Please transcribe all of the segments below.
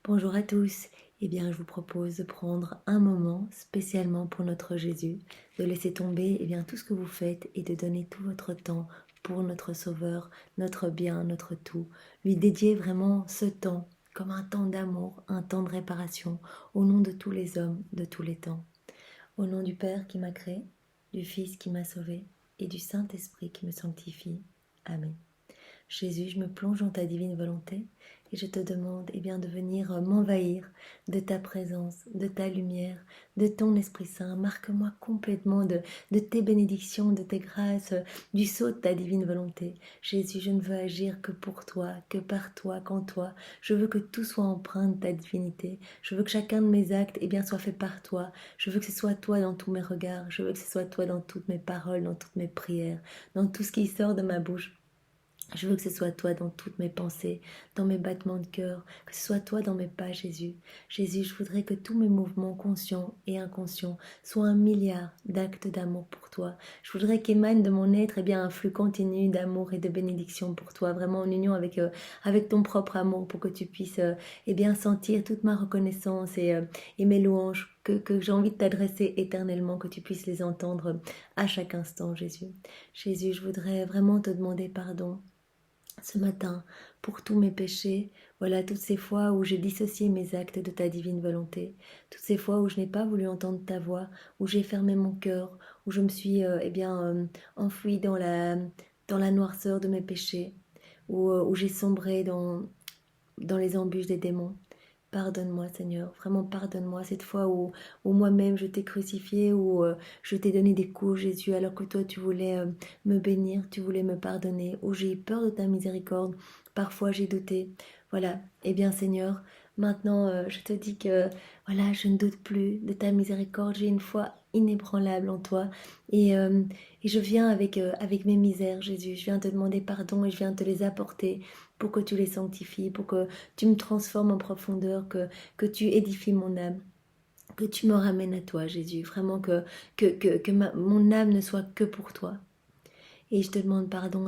Bonjour à tous. Eh bien, je vous propose de prendre un moment spécialement pour notre Jésus, de laisser tomber tout ce que vous faites et de donner tout votre temps pour notre Sauveur, notre bien, notre tout. Lui dédier vraiment ce temps comme un temps d'amour, un temps de réparation, au nom de tous les hommes, de tous les temps. Au nom du Père qui m'a créé, du Fils qui m'a sauvé et du Saint-Esprit qui me sanctifie. Amen. Jésus, je me plonge dans ta divine volonté et je te demande de venir m'envahir de ta présence, de ta lumière, de ton Esprit Saint. Marque-moi complètement de tes bénédictions, de tes grâces, du sceau de ta divine volonté. Jésus, je ne veux agir que pour toi, que par toi, qu'en toi. Je veux que tout soit empreint de ta divinité. Je veux que chacun de mes actes soit fait par toi. Je veux que ce soit toi dans tous mes regards. Je veux que ce soit toi dans toutes mes paroles, dans toutes mes prières, dans tout ce qui sort de ma bouche. Je veux que ce soit toi dans toutes mes pensées, dans mes battements de cœur, que ce soit toi dans mes pas, Jésus. Jésus, je voudrais que tous mes mouvements conscients et inconscients soient un milliard d'actes d'amour pour toi. Je voudrais qu'émane de mon être un flux continu d'amour et de bénédiction pour toi, vraiment en union avec ton propre amour, pour que tu puisses sentir toute ma reconnaissance et mes louanges que j'ai envie de t'adresser éternellement, que tu puisses les entendre à chaque instant, Jésus. Jésus, je voudrais vraiment te demander pardon ce matin pour tous mes péchés, voilà toutes ces fois où j'ai dissocié mes actes de ta divine volonté, toutes ces fois où je n'ai pas voulu entendre ta voix, où j'ai fermé mon cœur, où je me suis enfouie dans la noirceur de mes péchés, où j'ai sombré dans les embûches des démons. Pardonne-moi, Seigneur, vraiment pardonne-moi cette fois où moi-même je t'ai crucifié, où je t'ai donné des coups, Jésus, alors que toi tu voulais me bénir, tu voulais me pardonner, où j'ai eu peur de ta miséricorde, parfois j'ai douté. Voilà, Seigneur, maintenant je te dis que voilà, je ne doute plus de ta miséricorde, j'ai une foi inébranlable en toi et je viens avec mes misères, Jésus, je viens te demander pardon et je viens te les apporter pour que tu les sanctifies, pour que tu me transformes en profondeur, que tu édifies mon âme, que tu me ramènes à toi, Jésus. Vraiment que mon âme ne soit que pour toi. Et je te demande pardon,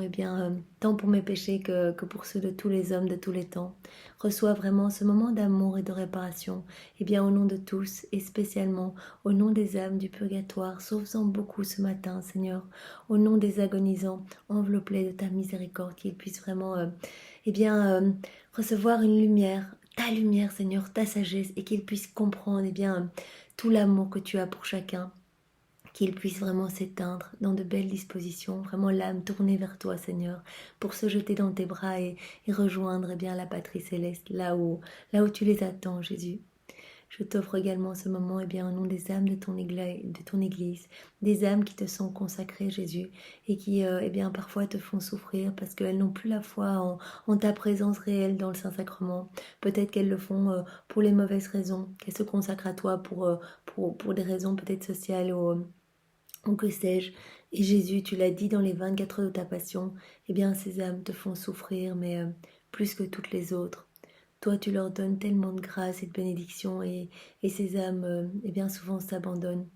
tant pour mes péchés que pour ceux de tous les hommes de tous les temps. Reçois vraiment ce moment d'amour et de réparation, au nom de tous, et spécialement au nom des âmes du purgatoire, sauve-en beaucoup ce matin, Seigneur. Au nom des agonisants, enveloppe-les de ta miséricorde, qu'ils puissent vraiment recevoir une lumière, ta lumière, Seigneur, ta sagesse, et qu'ils puissent comprendre tout l'amour que tu as pour chacun, qu'il puisse vraiment s'éteindre dans de belles dispositions, vraiment l'âme tournée vers toi, Seigneur, pour se jeter dans tes bras et rejoindre la patrie céleste, là où tu les attends, Jésus. Je t'offre également ce moment au nom des âmes de ton église, des âmes qui te sont consacrées, Jésus, et qui parfois te font souffrir parce qu'elles n'ont plus la foi en ta présence réelle dans le Saint-Sacrement. Peut-être qu'elles le font pour les mauvaises raisons, qu'elles se consacrent à toi pour des raisons peut-être sociales ou que sais-je. Et Jésus, tu l'as dit dans les 24 heures de ta passion, ces âmes te font souffrir, mais plus que toutes les autres. Toi, tu leur donnes tellement de grâce et de bénédiction et ces âmes, souvent s'abandonnent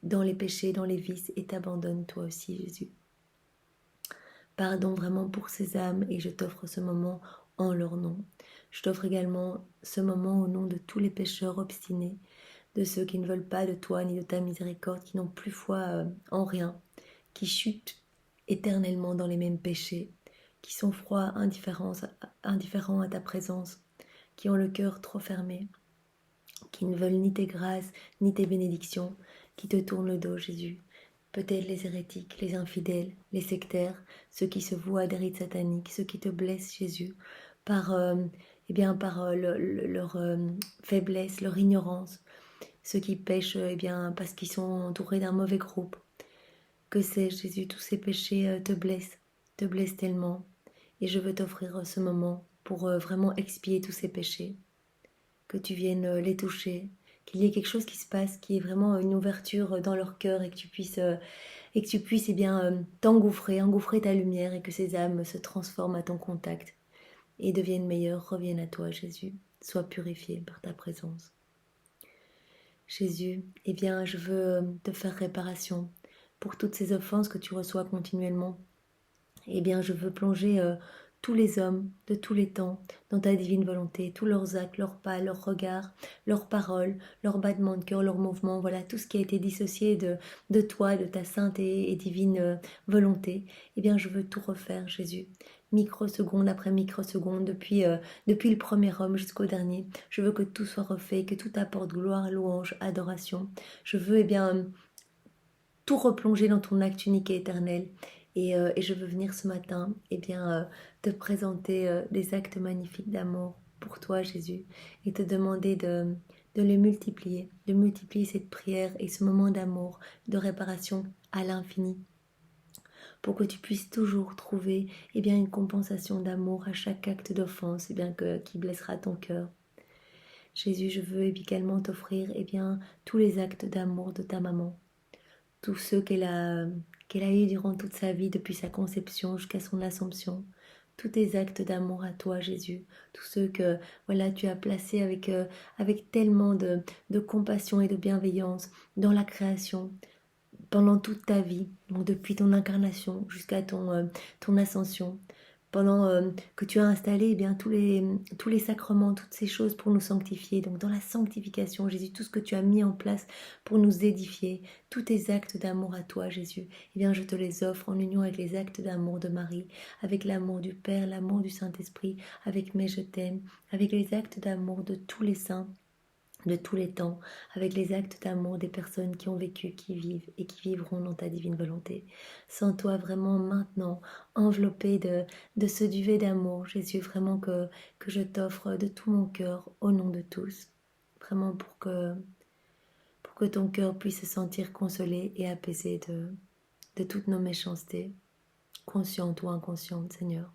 dans les péchés, dans les vices et t'abandonnent toi aussi, Jésus. Pardon vraiment pour ces âmes et je t'offre ce moment en leur nom. Je t'offre également ce moment au nom de tous les pécheurs obstinés, de ceux qui ne veulent pas de toi ni de ta miséricorde, qui n'ont plus foi en rien, qui chutent éternellement dans les mêmes péchés, qui sont froids, indifférents à ta présence, qui ont le cœur trop fermé, qui ne veulent ni tes grâces, ni tes bénédictions, qui te tournent le dos, Jésus. Peut-être les hérétiques, les infidèles, les sectaires, ceux qui se vouent à des rites sataniques, ceux qui te blessent, Jésus, par, leur faiblesse, leur ignorance, ceux qui pêchent parce qu'ils sont entourés d'un mauvais groupe. Que sais-je, Jésus, tous ces péchés te blessent tellement. Et je veux t'offrir ce moment pour vraiment expier tous ces péchés, que tu viennes les toucher, qu'il y ait quelque chose qui se passe, qui est vraiment une ouverture dans leur cœur et que tu puisses, engouffrer ta lumière et que ces âmes se transforment à ton contact et deviennent meilleures, reviennent à toi, Jésus. Sois purifié par ta présence. Jésus, je veux te faire réparation pour toutes ces offenses que tu reçois continuellement. Je veux plonger tous les hommes de tous les temps dans ta divine volonté, tous leurs actes, leurs pas, leurs regards, leurs paroles, leurs battements de cœur, leurs mouvements, voilà, tout ce qui a été dissocié de toi, de ta sainte et divine volonté. Eh bien, je veux tout refaire, Jésus. Microseconde après microseconde, depuis le premier homme jusqu'au dernier. Je veux que tout soit refait, que tout apporte gloire, louange, adoration. Je veux, eh bien, tout replonger dans ton acte unique et éternel. Et je veux venir ce matin, eh bien, te présenter des actes magnifiques d'amour pour toi, Jésus, et te demander de les multiplier, de multiplier cette prière et ce moment d'amour, de réparation à l'infini, pour que tu puisses toujours trouver, eh bien, une compensation d'amour à chaque acte d'offense, eh bien, qui blessera ton cœur. Jésus, je veux également t'offrir, eh bien, tous les actes d'amour de ta maman, tous ceux qu'elle a eus durant toute sa vie, depuis sa conception jusqu'à son assomption. Tous tes actes d'amour à toi, Jésus. Tous ceux que voilà, tu as placés avec tellement de compassion et de bienveillance dans la création, pendant toute ta vie, donc depuis ton incarnation jusqu'à ton ascension, pendant que tu as installé eh bien, tous les sacrements, toutes ces choses pour nous sanctifier. Donc dans la sanctification, Jésus, tout ce que tu as mis en place pour nous édifier, tous tes actes d'amour à toi, Jésus, eh bien, je te les offre en union avec les actes d'amour de Marie, avec l'amour du Père, l'amour du Saint-Esprit, avec mes je t'aime, avec les actes d'amour de tous les saints, de tous les temps, avec les actes d'amour des personnes qui ont vécu, qui vivent et qui vivront dans ta divine volonté. Sens-toi vraiment maintenant enveloppé de ce duvet d'amour, Jésus, vraiment que je t'offre de tout mon cœur au nom de tous, vraiment pour que ton cœur puisse se sentir consolé et apaisé de toutes nos méchancetés, conscientes ou inconscientes, Seigneur.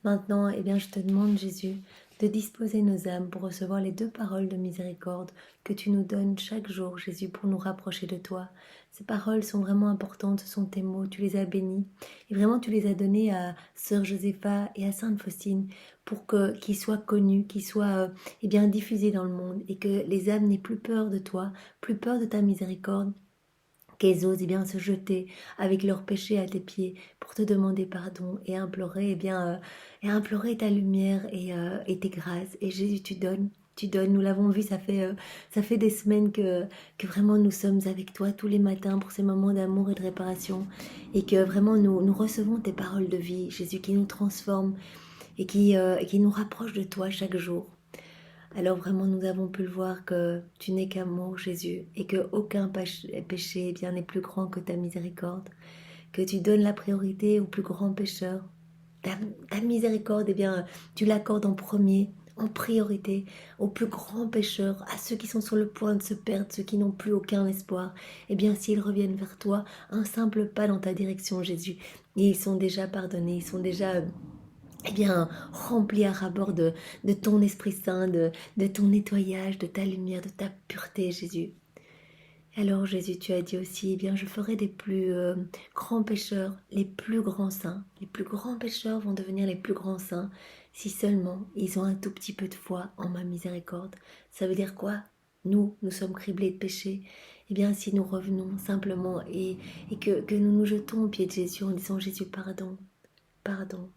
Maintenant, eh bien, je te demande, Jésus, de disposer nos âmes pour recevoir les 2 paroles de miséricorde que tu nous donnes chaque jour, Jésus, pour nous rapprocher de toi. Ces paroles sont vraiment importantes, ce sont tes mots, tu les as bénis. Et vraiment, tu les as donnés à Sœur Josépha et à Sainte Faustine pour qu'ils soient connus, qu'ils soient eh bien, diffusés dans le monde et que les âmes n'aient plus peur de toi, plus peur de ta miséricorde, qu'elles osent eh bien, se jeter avec leurs péchés à tes pieds pour te demander pardon et implorer, et implorer ta lumière et tes grâces. Et Jésus, tu donnes, nous l'avons vu, ça fait des semaines que vraiment nous sommes avec toi tous les matins pour ces moments d'amour et de réparation, et que vraiment nous recevons tes paroles de vie, Jésus, qui nous transforment et qui nous rapprochent de toi chaque jour. Alors vraiment, nous avons pu le voir que tu n'es qu'amour, Jésus, et que aucun péché eh bien, n'est plus grand que ta miséricorde, que tu donnes la priorité aux plus grands pécheurs. Ta miséricorde, eh bien, tu l'accordes en premier, en priorité, aux plus grands pécheurs, à ceux qui sont sur le point de se perdre, ceux qui n'ont plus aucun espoir. Eh bien, s'ils reviennent vers toi, un simple pas dans ta direction, Jésus, et ils sont déjà pardonnés, ils sont déjà eh bien, rempli à rabord de ton Esprit Saint, de ton nettoyage, de ta lumière, de ta pureté, Jésus. Alors, Jésus, tu as dit aussi, eh bien, je ferai des plus grands pécheurs, les plus grands saints. Les plus grands pécheurs vont devenir les plus grands saints si seulement ils ont un tout petit peu de foi en ma miséricorde. Ça veut dire quoi? Nous sommes criblés de péché. Eh bien, si nous revenons simplement et que nous nous jetons aux pieds de Jésus en disant, Jésus, pardon, pardon.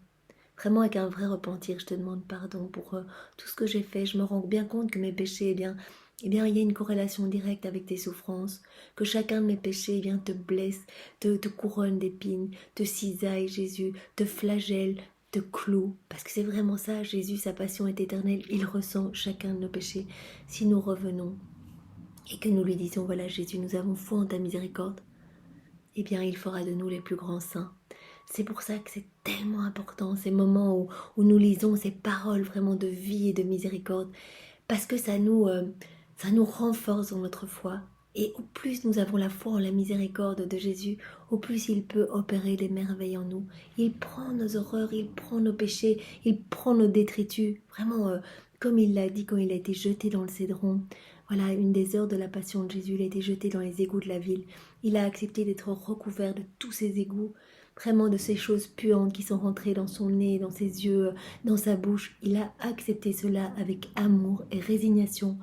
Vraiment avec un vrai repentir, je te demande pardon pour tout ce que j'ai fait. Je me rends bien compte que mes péchés, eh bien, il y a une corrélation directe avec tes souffrances. Que chacun de mes péchés, eh bien, te blesse, te couronne d'épines, te cisaille, Jésus, te flagelle, te cloue. Parce que c'est vraiment ça, Jésus, sa passion est éternelle. Il ressent chacun de nos péchés. Si nous revenons et que nous lui disons, voilà, Jésus, nous avons foi en ta miséricorde, eh bien, il fera de nous les plus grands saints. C'est pour ça que c'est tellement important, ces moments où nous lisons ces paroles vraiment de vie et de miséricorde, parce que ça nous renforce dans notre foi. Et au plus nous avons la foi en la miséricorde de Jésus, au plus il peut opérer des merveilles en nous. Il prend nos horreurs, il prend nos péchés, il prend nos détritus. Vraiment, comme il l'a dit quand il a été jeté dans le Cédron. Voilà, une des heures de la passion de Jésus, il a été jeté dans les égouts de la ville. Il a accepté d'être recouvert de tous ces égouts, vraiment de ces choses puantes qui sont rentrées dans son nez, dans ses yeux, dans sa bouche. Il a accepté cela avec amour et résignation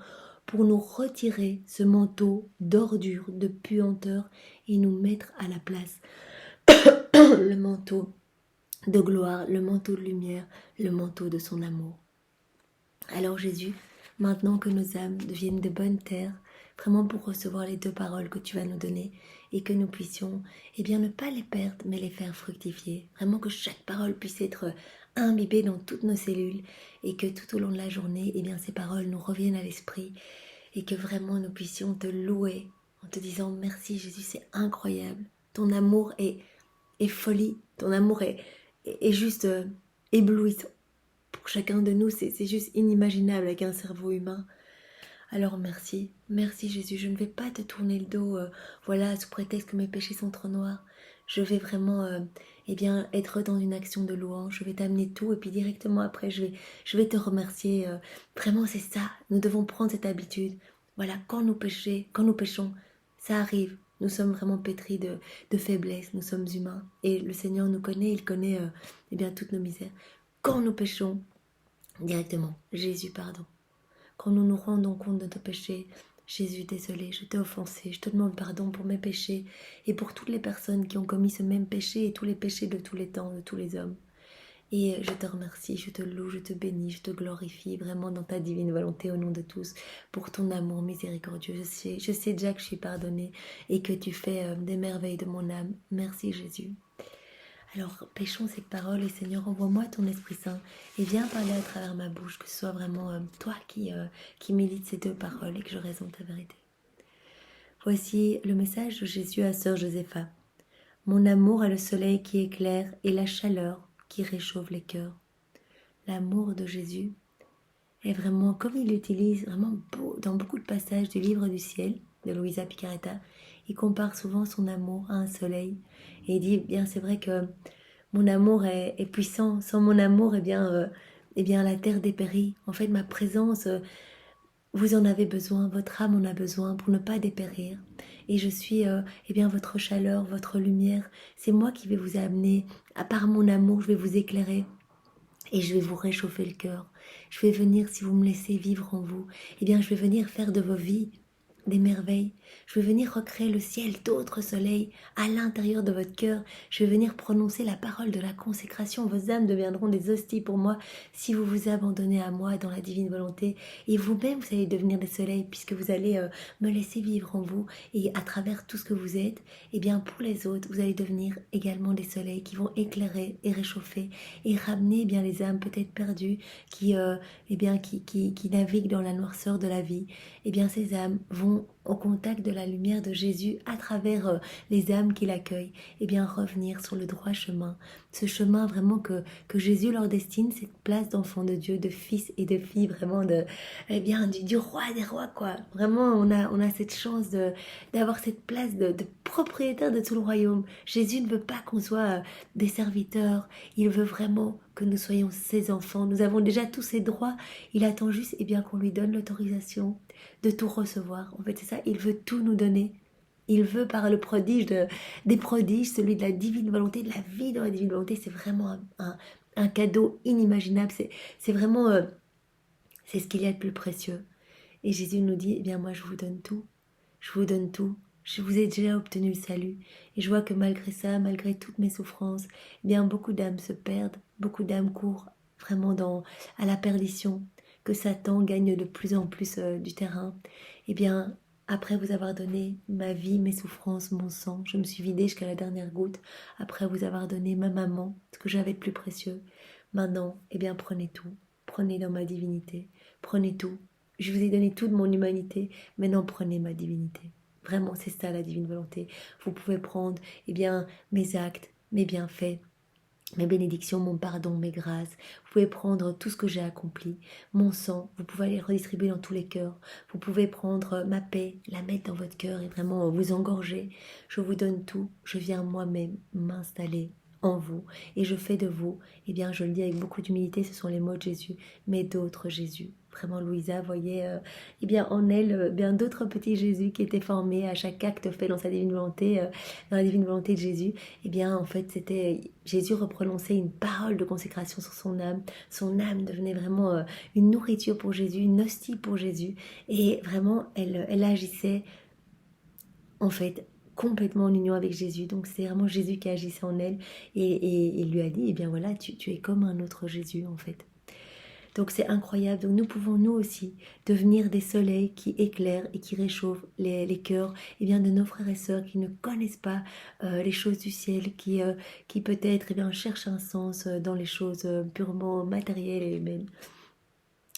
pour nous retirer ce manteau d'ordure, de puanteur et nous mettre à la place le manteau de gloire, le manteau de lumière, le manteau de son amour. Alors Jésus, maintenant que nos âmes deviennent de bonnes terres, vraiment pour recevoir les 2 paroles que tu vas nous donner et que nous puissions, ne pas les perdre, mais les faire fructifier. Vraiment que chaque parole puisse être imbibée dans toutes nos cellules et que tout au long de la journée, ces paroles nous reviennent à l'esprit et que vraiment nous puissions te louer en te disant merci Jésus, c'est incroyable. Ton amour est folie, ton amour est juste éblouissant. Pour chacun de nous, c'est juste inimaginable avec un cerveau humain. Alors merci, merci Jésus, je ne vais pas te tourner le dos, sous prétexte que mes péchés sont trop noirs. Je vais vraiment, être dans une action de louange. Je vais t'amener tout et puis directement après, je vais te remercier. Vraiment, c'est ça. Nous devons prendre cette habitude. Voilà, quand nous péchons, ça arrive. Nous sommes vraiment pétris de faiblesse. Nous sommes humains et le Seigneur nous connaît. Il connaît, toutes nos misères. Quand nous péchons, directement, Jésus, pardon. Quand nous nous rendons compte de nos péchés, Jésus, désolé, je t'ai offensé, je te demande pardon pour mes péchés et pour toutes les personnes qui ont commis ce même péché et tous les péchés de tous les temps, de tous les hommes. Et je te remercie, je te loue, je te bénis, je te glorifie vraiment dans ta divine volonté au nom de tous pour ton amour miséricordieux. Je sais déjà que je suis pardonnée et que tu fais des merveilles de mon âme. Merci Jésus. Alors, pêchons cette parole et Seigneur, envoie-moi ton Esprit Saint et viens parler à travers ma bouche, que ce soit vraiment toi qui milites ces 2 paroles et que je raisonne ta vérité. Voici le message de Jésus à sœur Josépha. Mon amour est le soleil qui éclaire et la chaleur qui réchauffe les cœurs. L'amour de Jésus est vraiment, comme il l'utilise vraiment dans beaucoup de passages du livre du ciel de Luisa Picaretta, il compare souvent son amour à un soleil et il dit, c'est vrai que mon amour est puissant, sans mon amour, la terre dépérit. En fait, ma présence, vous en avez besoin, votre âme en a besoin pour ne pas dépérir. Et je suis, votre chaleur, votre lumière. C'est moi qui vais vous amener, à part mon amour, je vais vous éclairer. Et je vais vous réchauffer le cœur. Je vais venir, si vous me laissez vivre en vous, je vais venir faire de vos vies des merveilles. Je vais venir recréer le ciel d'autres soleils à l'intérieur de votre cœur. Je vais venir prononcer la parole de la consécration. Vos âmes deviendront des hosties pour moi si vous vous abandonnez à moi dans la divine volonté. Et vous-même, vous allez devenir des soleils puisque vous allez me laisser vivre en vous. Et à travers tout ce que vous êtes, pour les autres, vous allez devenir également des soleils qui vont éclairer et réchauffer et ramener les âmes peut-être perdues qui naviguent dans la noirceur de la vie. Ces âmes vont au contact de la lumière de Jésus à travers les âmes qui l'accueillent, revenir sur le droit chemin. Ce chemin vraiment que Jésus leur destine, cette place d'enfants de Dieu, de fils et de filles, vraiment du roi des rois, quoi. Vraiment, on a cette chance d'avoir cette place de propriétaire de tout le royaume. Jésus ne veut pas qu'on soit des serviteurs, il veut vraiment que nous soyons ses enfants. Nous avons déjà tous ses droits, il attend juste qu'on lui donne l'autorisation de tout recevoir. En fait, c'est ça, il veut tout nous donner. Il veut par le prodige des prodiges, celui de la divine volonté, de la vie dans la divine volonté. C'est vraiment un cadeau inimaginable. C'est vraiment, c'est ce qu'il y a de plus précieux. Et Jésus nous dit, moi je vous donne tout. Je vous donne tout. Je vous ai déjà obtenu le salut. Et je vois que malgré ça, malgré toutes mes souffrances, beaucoup d'âmes se perdent. Beaucoup d'âmes courent vraiment à la perdition. Que Satan gagne de plus en plus du terrain. Après vous avoir donné ma vie, mes souffrances, mon sang, je me suis vidée jusqu'à la dernière goutte. Après vous avoir donné ma maman, ce que j'avais de plus précieux. Maintenant, prenez tout. Prenez dans ma divinité. Prenez tout. Je vous ai donné toute mon humanité. Maintenant, prenez ma divinité. Vraiment, c'est ça la divine volonté. Vous pouvez prendre mes actes, mes bienfaits, mes bénédictions, mon pardon, mes grâces. Vous pouvez prendre tout ce que j'ai accompli, mon sang, vous pouvez aller redistribuer dans tous les cœurs. Vous pouvez prendre ma paix, la mettre dans votre cœur et vraiment vous engorger. Je vous donne tout, je viens moi-même m'installer en vous et je fais de vous, je le dis avec beaucoup d'humilité, ce sont les mots de Jésus, mais d'autres Jésus. Vraiment, Louisa voyait en elle d'autres petits Jésus qui étaient formés à chaque acte fait dans sa divine volonté, dans la divine volonté de Jésus. En fait, c'était Jésus reprononçait une parole de consécration sur son âme. Son âme devenait vraiment une nourriture pour Jésus, une hostie pour Jésus. Et vraiment, elle agissait en fait complètement en union avec Jésus. Donc c'est vraiment Jésus qui agissait en elle et il lui a dit, eh bien voilà, tu es comme un autre Jésus en fait. Donc c'est incroyable. Donc nous pouvons nous aussi devenir des soleils qui éclairent et qui réchauffent les cœurs de nos frères et sœurs qui ne connaissent pas les choses du ciel, qui peut-être cherchent un sens dans les choses purement matérielles et humaines.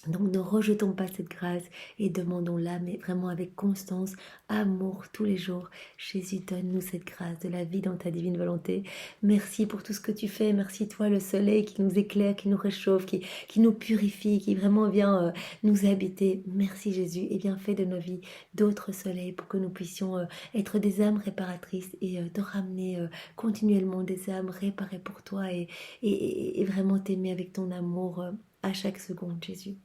Donc ne rejetons pas cette grâce et demandons-la, mais vraiment avec constance, amour tous les jours. Jésus, donne-nous cette grâce de la vie dans ta divine volonté. Merci pour tout ce que tu fais. Merci toi, le soleil qui nous éclaire, qui nous réchauffe, qui nous purifie, qui vraiment vient nous habiter. Merci Jésus. Et bien fais de nos vies d'autres soleils pour que nous puissions être des âmes réparatrices et te ramener continuellement des âmes réparées pour toi et vraiment t'aimer avec ton amour à chaque seconde, Jésus.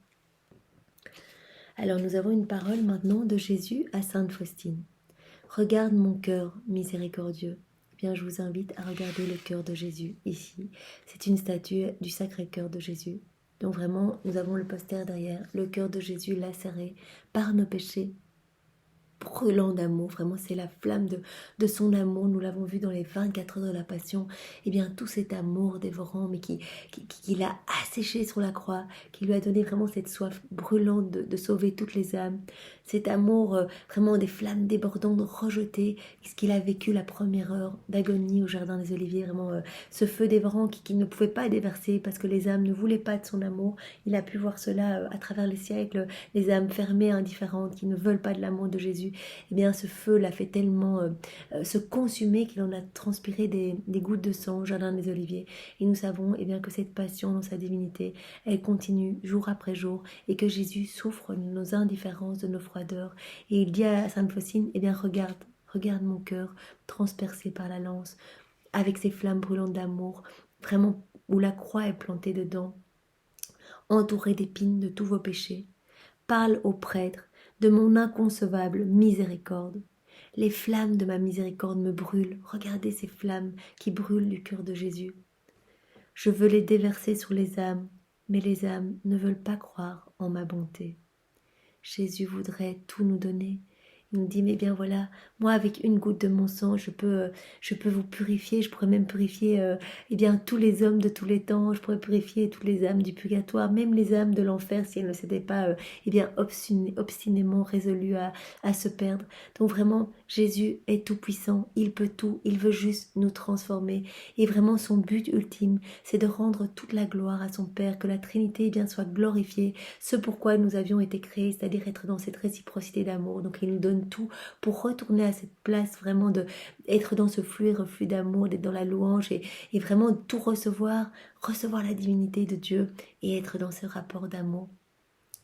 Alors nous avons une parole maintenant de Jésus à Sainte Faustine. Regarde mon cœur miséricordieux. Eh bien, je vous invite à regarder le cœur de Jésus ici. C'est une statue du Sacré-Cœur de Jésus. Donc vraiment, nous avons le poster derrière, le cœur de Jésus lacéré par nos péchés, brûlant d'amour, vraiment c'est la flamme de son amour, nous l'avons vu dans les 24 heures de la Passion, et bien tout cet amour dévorant, mais qui l'a asséché sur la croix, qui lui a donné vraiment cette soif brûlante de sauver toutes les âmes, cet amour vraiment des flammes débordantes, rejetées, ce qu'il a vécu la première heure d'agonie au Jardin des Oliviers, vraiment ce feu dévorant qui ne pouvait pas déverser parce que les âmes ne voulaient pas de son amour, il a pu voir cela à travers les siècles, les âmes fermées, indifférentes, qui ne veulent pas de l'amour de Jésus. Eh bien ce feu l'a fait tellement se consumer qu'il en a transpiré des gouttes de sang au Jardin des Oliviers. Et nous savons que cette passion dans sa divinité, elle continue jour après jour et que Jésus souffre de nos indifférences, de nos froideurs. Et il dit à Sainte Faustine, regarde mon cœur transpercé par la lance, avec ses flammes brûlantes d'amour, vraiment où la croix est plantée dedans, entourée d'épines de tous vos péchés. Parle au prêtre de mon inconcevable miséricorde. Les flammes de ma miséricorde me brûlent. Regardez ces flammes qui brûlent du cœur de Jésus. Je veux les déverser sur les âmes, mais les âmes ne veulent pas croire en ma bonté. Jésus voudrait tout nous donner. Il nous dit, mais bien voilà, moi avec une goutte de mon sang, je peux vous purifier, je pourrais même purifier tous les hommes de tous les temps, je pourrais purifier toutes les âmes du purgatoire, même les âmes de l'enfer si elles ne s'étaient pas obstinément résolues à se perdre. Donc vraiment, Jésus est tout puissant, il peut tout, il veut juste nous transformer. Et vraiment son but ultime, c'est de rendre toute la gloire à son Père, que la Trinité soit glorifiée, ce pourquoi nous avions été créés, c'est-à-dire être dans cette réciprocité d'amour. Donc il nous donne tout pour retourner à cette place vraiment de être dans ce flux et reflux d'amour, d'être dans la louange et vraiment tout recevoir la divinité de Dieu et être dans ce rapport d'amour.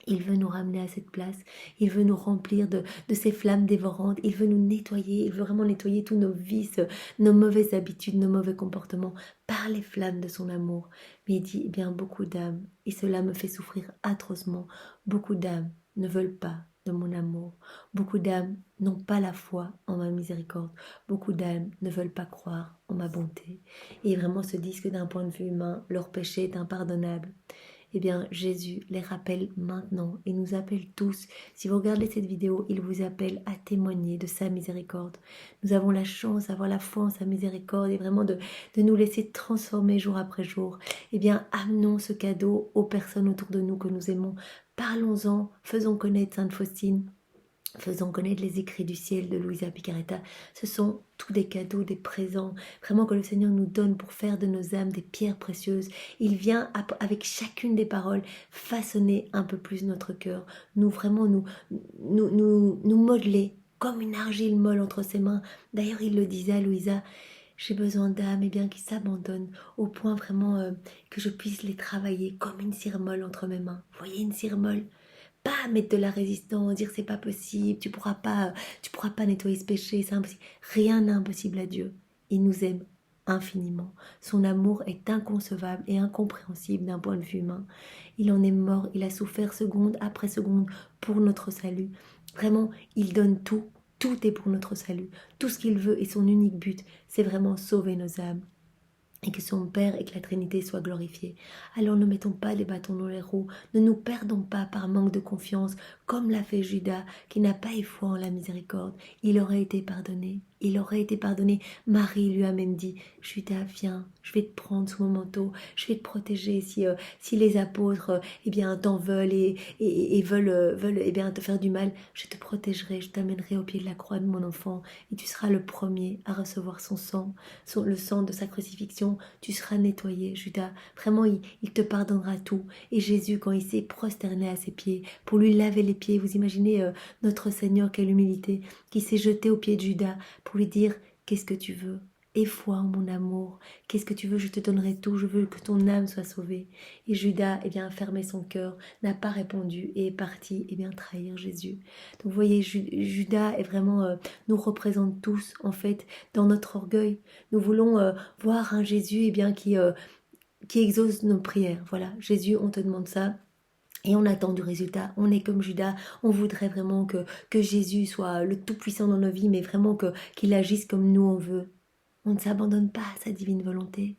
Il veut nous ramener à cette place, il veut nous remplir de ces flammes dévorantes, il veut nous nettoyer, il veut vraiment nettoyer tous nos vices, nos mauvaises habitudes, nos mauvais comportements par les flammes de son amour. Mais il dit, beaucoup d'âmes, et cela me fait souffrir atrocement, beaucoup d'âmes ne veulent pas de mon amour, beaucoup d'âmes n'ont pas la foi en ma miséricorde, beaucoup d'âmes ne veulent pas croire en ma bonté, et vraiment se disent que d'un point de vue humain, leur péché est impardonnable. Eh bien, Jésus les rappelle maintenant et nous appelle tous. Si vous regardez cette vidéo, il vous appelle à témoigner de sa miséricorde. Nous avons la chance d'avoir la foi en sa miséricorde et vraiment de nous laisser transformer jour après jour. Eh bien, amenons ce cadeau aux personnes autour de nous que nous aimons. Parlons-en, faisons connaître Sainte Faustine. Faisons connaître les écrits du ciel de Luisa Picaretta. Ce sont tous des cadeaux, des présents, vraiment que le Seigneur nous donne pour faire de nos âmes des pierres précieuses. Il vient avec chacune des paroles façonner un peu plus notre cœur, nous modeler comme une argile molle entre ses mains. D'ailleurs, il le disait à Luisa, j'ai besoin d'âmes qui s'abandonnent au point vraiment que je puisse les travailler comme une cire molle entre mes mains. Vous voyez une cire molle? Pas mettre de la résistance, dire c'est pas possible, tu pourras pas nettoyer ce péché, c'est impossible. Rien n'est impossible à Dieu. Il nous aime infiniment. Son amour est inconcevable et incompréhensible d'un point de vue humain. Il en est mort, il a souffert seconde après seconde pour notre salut. Vraiment, il donne tout. Tout est pour notre salut. Tout ce qu'il veut et son unique but, c'est vraiment sauver nos âmes. Et que son Père et que la Trinité soient glorifiés. Alors ne mettons pas des bâtons dans les roues, ne nous perdons pas par manque de confiance, comme l'a fait Judas, qui n'a pas eu foi en la miséricorde. Il aurait été pardonné. il aurait été pardonné. Marie lui a même dit, Judas, viens, je vais te prendre sous mon manteau, je vais te protéger si les apôtres eh bien, t'en veulent et veulent eh bien, te faire du mal, je te protégerai, je t'amènerai au pied de la croix de mon enfant et tu seras le premier à recevoir son sang, le sang de sa crucifixion, tu seras nettoyé, Judas. Vraiment, il te pardonnera tout. Et Jésus, quand il s'est prosterné à ses pieds pour lui laver les pieds, vous imaginez notre Seigneur, quelle humilité, qui s'est jeté aux pieds de Judas pour lui dire, qu'est-ce que tu veux? Aie foi en mon amour. Qu'est-ce que tu veux? Je te donnerai tout. Je veux que ton âme soit sauvée. Et Judas, eh bien, a fermé son cœur, n'a pas répondu et est parti, eh bien, trahir Jésus. Donc, vous voyez, Judas est vraiment, nous représente tous, en fait, dans notre orgueil. Nous voulons voir un Jésus, eh bien, qui exauce nos prières. Voilà, Jésus, on te demande ça. Et on attend du résultat, on est comme Judas, on voudrait vraiment que Jésus soit le Tout-Puissant dans nos vies, mais vraiment qu'il agisse comme nous on veut. On ne s'abandonne pas à sa divine volonté.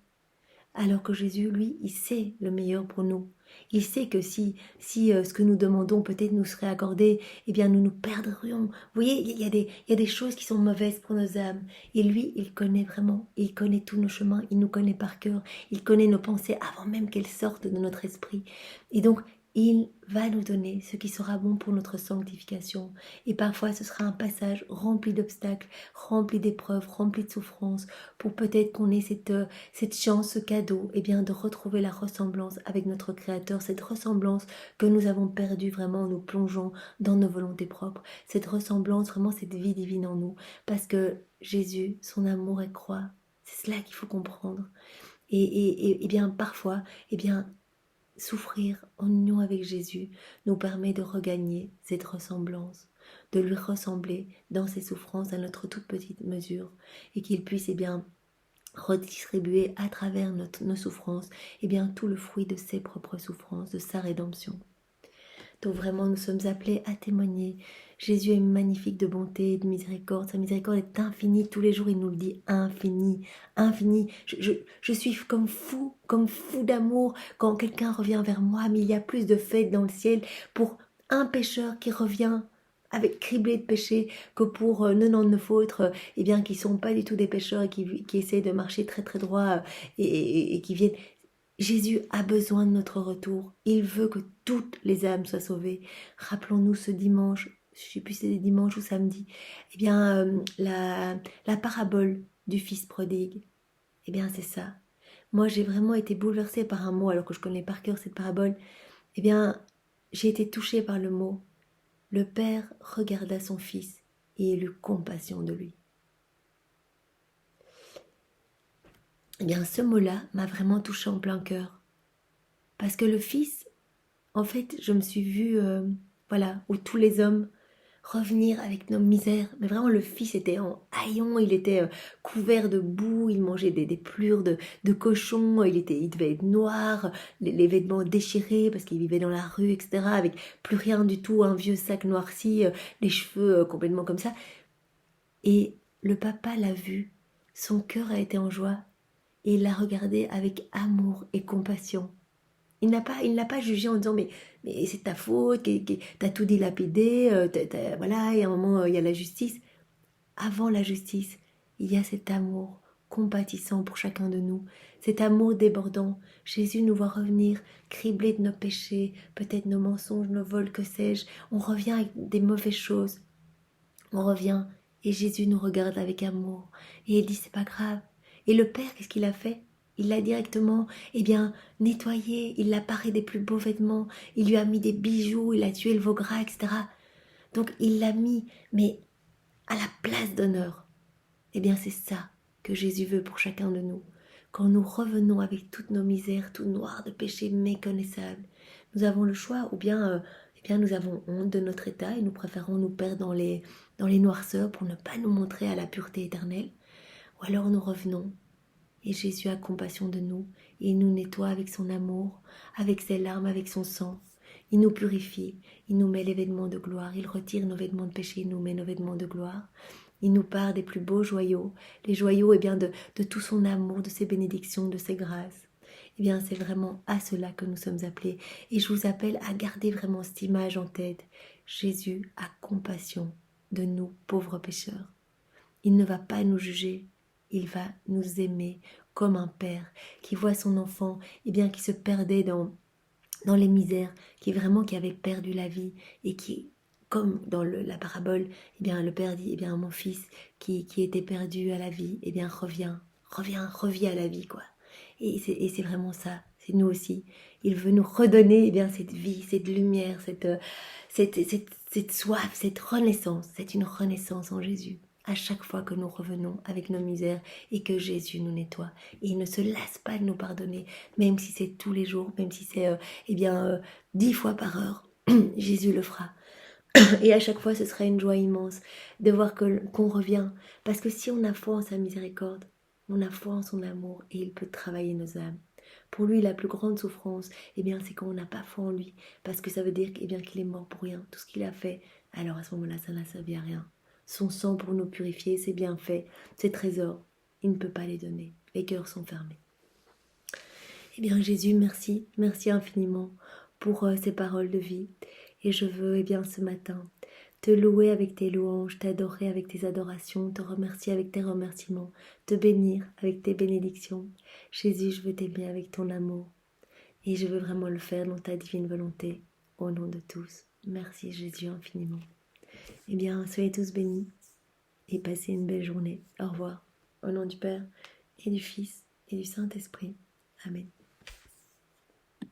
Alors que Jésus, lui, il sait le meilleur pour nous. Il sait que si ce que nous demandons peut-être nous serait accordé, eh bien nous nous perdrions. Vous voyez, il y a des choses qui sont mauvaises pour nos âmes. Et lui, il connaît vraiment, il connaît tous nos chemins, il nous connaît par cœur, il connaît nos pensées avant même qu'elles sortent de notre esprit. Et donc, il va nous donner ce qui sera bon pour notre sanctification. Et parfois, ce sera un passage rempli d'obstacles, rempli d'épreuves, rempli de souffrances, pour peut-être qu'on ait cette chance, ce cadeau, eh bien, de retrouver la ressemblance avec notre Créateur, cette ressemblance que nous avons perdue vraiment en nous plongeant dans nos volontés propres, cette ressemblance, vraiment cette vie divine en nous, parce que Jésus, son amour est croix, c'est cela qu'il faut comprendre. Et bien, parfois, eh bien, souffrir en union avec Jésus nous permet de regagner cette ressemblance, de lui ressembler dans ses souffrances à notre toute petite mesure, et qu'il puisse, eh bien, redistribuer à travers nos souffrances, eh bien, tout le fruit de ses propres souffrances, de sa rédemption. Donc vraiment, nous sommes appelés à témoigner. Jésus est magnifique de bonté et de miséricorde. Sa miséricorde est infinie. Tous les jours, il nous le dit, infini, infini. Je suis comme fou d'amour quand quelqu'un revient vers moi. Mais il y a plus de fête dans le ciel pour un pécheur qui revient avec criblé de péché que pour 99 autres eh bien, qui sont pas du tout des pécheurs et qui essaient de marcher très très droit et qui viennent. Jésus a besoin de notre retour. Il veut que toutes les âmes soient sauvées. Rappelons-nous ce dimanche, je ne sais plus si c'est dimanche ou samedi, eh bien, la parabole du fils prodigue. Eh bien, c'est ça. Moi, j'ai vraiment été bouleversée par un mot, alors que je connais par cœur cette parabole. Eh bien, j'ai été touchée par le mot. Le père regarda son fils et il eut compassion de lui. Eh bien, ce mot-là m'a vraiment touchée en plein cœur. Parce que le fils, en fait, je me suis vue, voilà, où tous les hommes revenir avec nos misères. Mais vraiment, le fils était en haillons, il était couvert de boue, il mangeait des plures de cochon, il devait être noir, les vêtements déchirés parce qu'il vivait dans la rue, etc. Avec plus rien du tout, un vieux sac noirci, les cheveux complètement comme ça. Et le papa l'a vu, son cœur a été en joie et il l'a regardé avec amour et compassion. Il ne l'a pas jugé en disant mais c'est ta faute, t'as tout dilapidé, voilà, et à un moment il y a la justice. Avant la justice, il y a cet amour compatissant pour chacun de nous, cet amour débordant. Jésus nous voit revenir, criblés de nos péchés, peut-être nos mensonges, nos vols, que sais-je. On revient avec des mauvaises choses. On revient et Jésus nous regarde avec amour et il dit c'est pas grave. Et le Père, qu'est-ce qu'il a fait? Il l'a directement, eh bien, nettoyé, il l'a paré des plus beaux vêtements, il lui a mis des bijoux, il a tué le veau gras, etc. Donc il l'a mis, mais à la place d'honneur. Eh bien, c'est ça que Jésus veut pour chacun de nous. Quand nous revenons avec toutes nos misères, tout noir de péchés méconnaissables, nous avons le choix, ou bien, eh bien nous avons honte de notre état et nous préférons nous perdre dans les noirceurs pour ne pas nous montrer à la pureté éternelle. Ou alors nous revenons et Jésus a compassion de nous et il nous nettoie avec son amour, avec ses larmes, avec son sang. Il nous purifie, il nous met les vêtements de gloire, il retire nos vêtements de péché, il nous met nos vêtements de gloire. Il nous part des plus beaux joyaux, les joyaux eh bien, de tout son amour, de ses bénédictions, de ses grâces. Eh bien, c'est vraiment à cela que nous sommes appelés. Et je vous appelle à garder vraiment cette image en tête. Jésus a compassion de nous, pauvres pécheurs. il ne va pas nous juger, il va nous aimer comme un père qui voit son enfant qui se perdait dans les misères, qui avait perdu la vie et qui, comme dans la parabole, le père dit, mon fils qui était perdu à la vie, reviens à la vie, quoi. Et c'est vraiment ça, c'est nous aussi. Il veut nous redonner cette vie, cette lumière, cette soif, cette renaissance. C'est une renaissance en Jésus. À chaque fois que nous revenons avec nos misères et que Jésus nous nettoie. Et il ne se lasse pas de nous pardonner, même si c'est tous les jours, même si c'est 10 fois par heure. Jésus le fera. Et à chaque fois, ce sera une joie immense de voir qu'on revient. Parce que si on a foi en sa miséricorde, on a foi en son amour et il peut travailler nos âmes. Pour lui, la plus grande souffrance, c'est quand on n'a pas foi en lui. Parce que ça veut dire qu'il est mort pour rien. Tout ce qu'il a fait, alors à ce moment-là, ça n'a servi à rien. Son sang pour nous purifier, ses bienfaits, ses trésors, il ne peut pas les donner. Les cœurs sont fermés. Jésus, merci. Merci infiniment pour ces paroles de vie. Et je veux, ce matin, te louer avec tes louanges, t'adorer avec tes adorations, te remercier avec tes remerciements, te bénir avec tes bénédictions. Jésus, je veux t'aimer avec ton amour. Et je veux vraiment le faire dans ta divine volonté, au nom de tous. Merci Jésus infiniment. Soyez tous bénis et passez une belle journée. Au revoir. Au nom du Père et du Fils et du Saint-Esprit. Amen.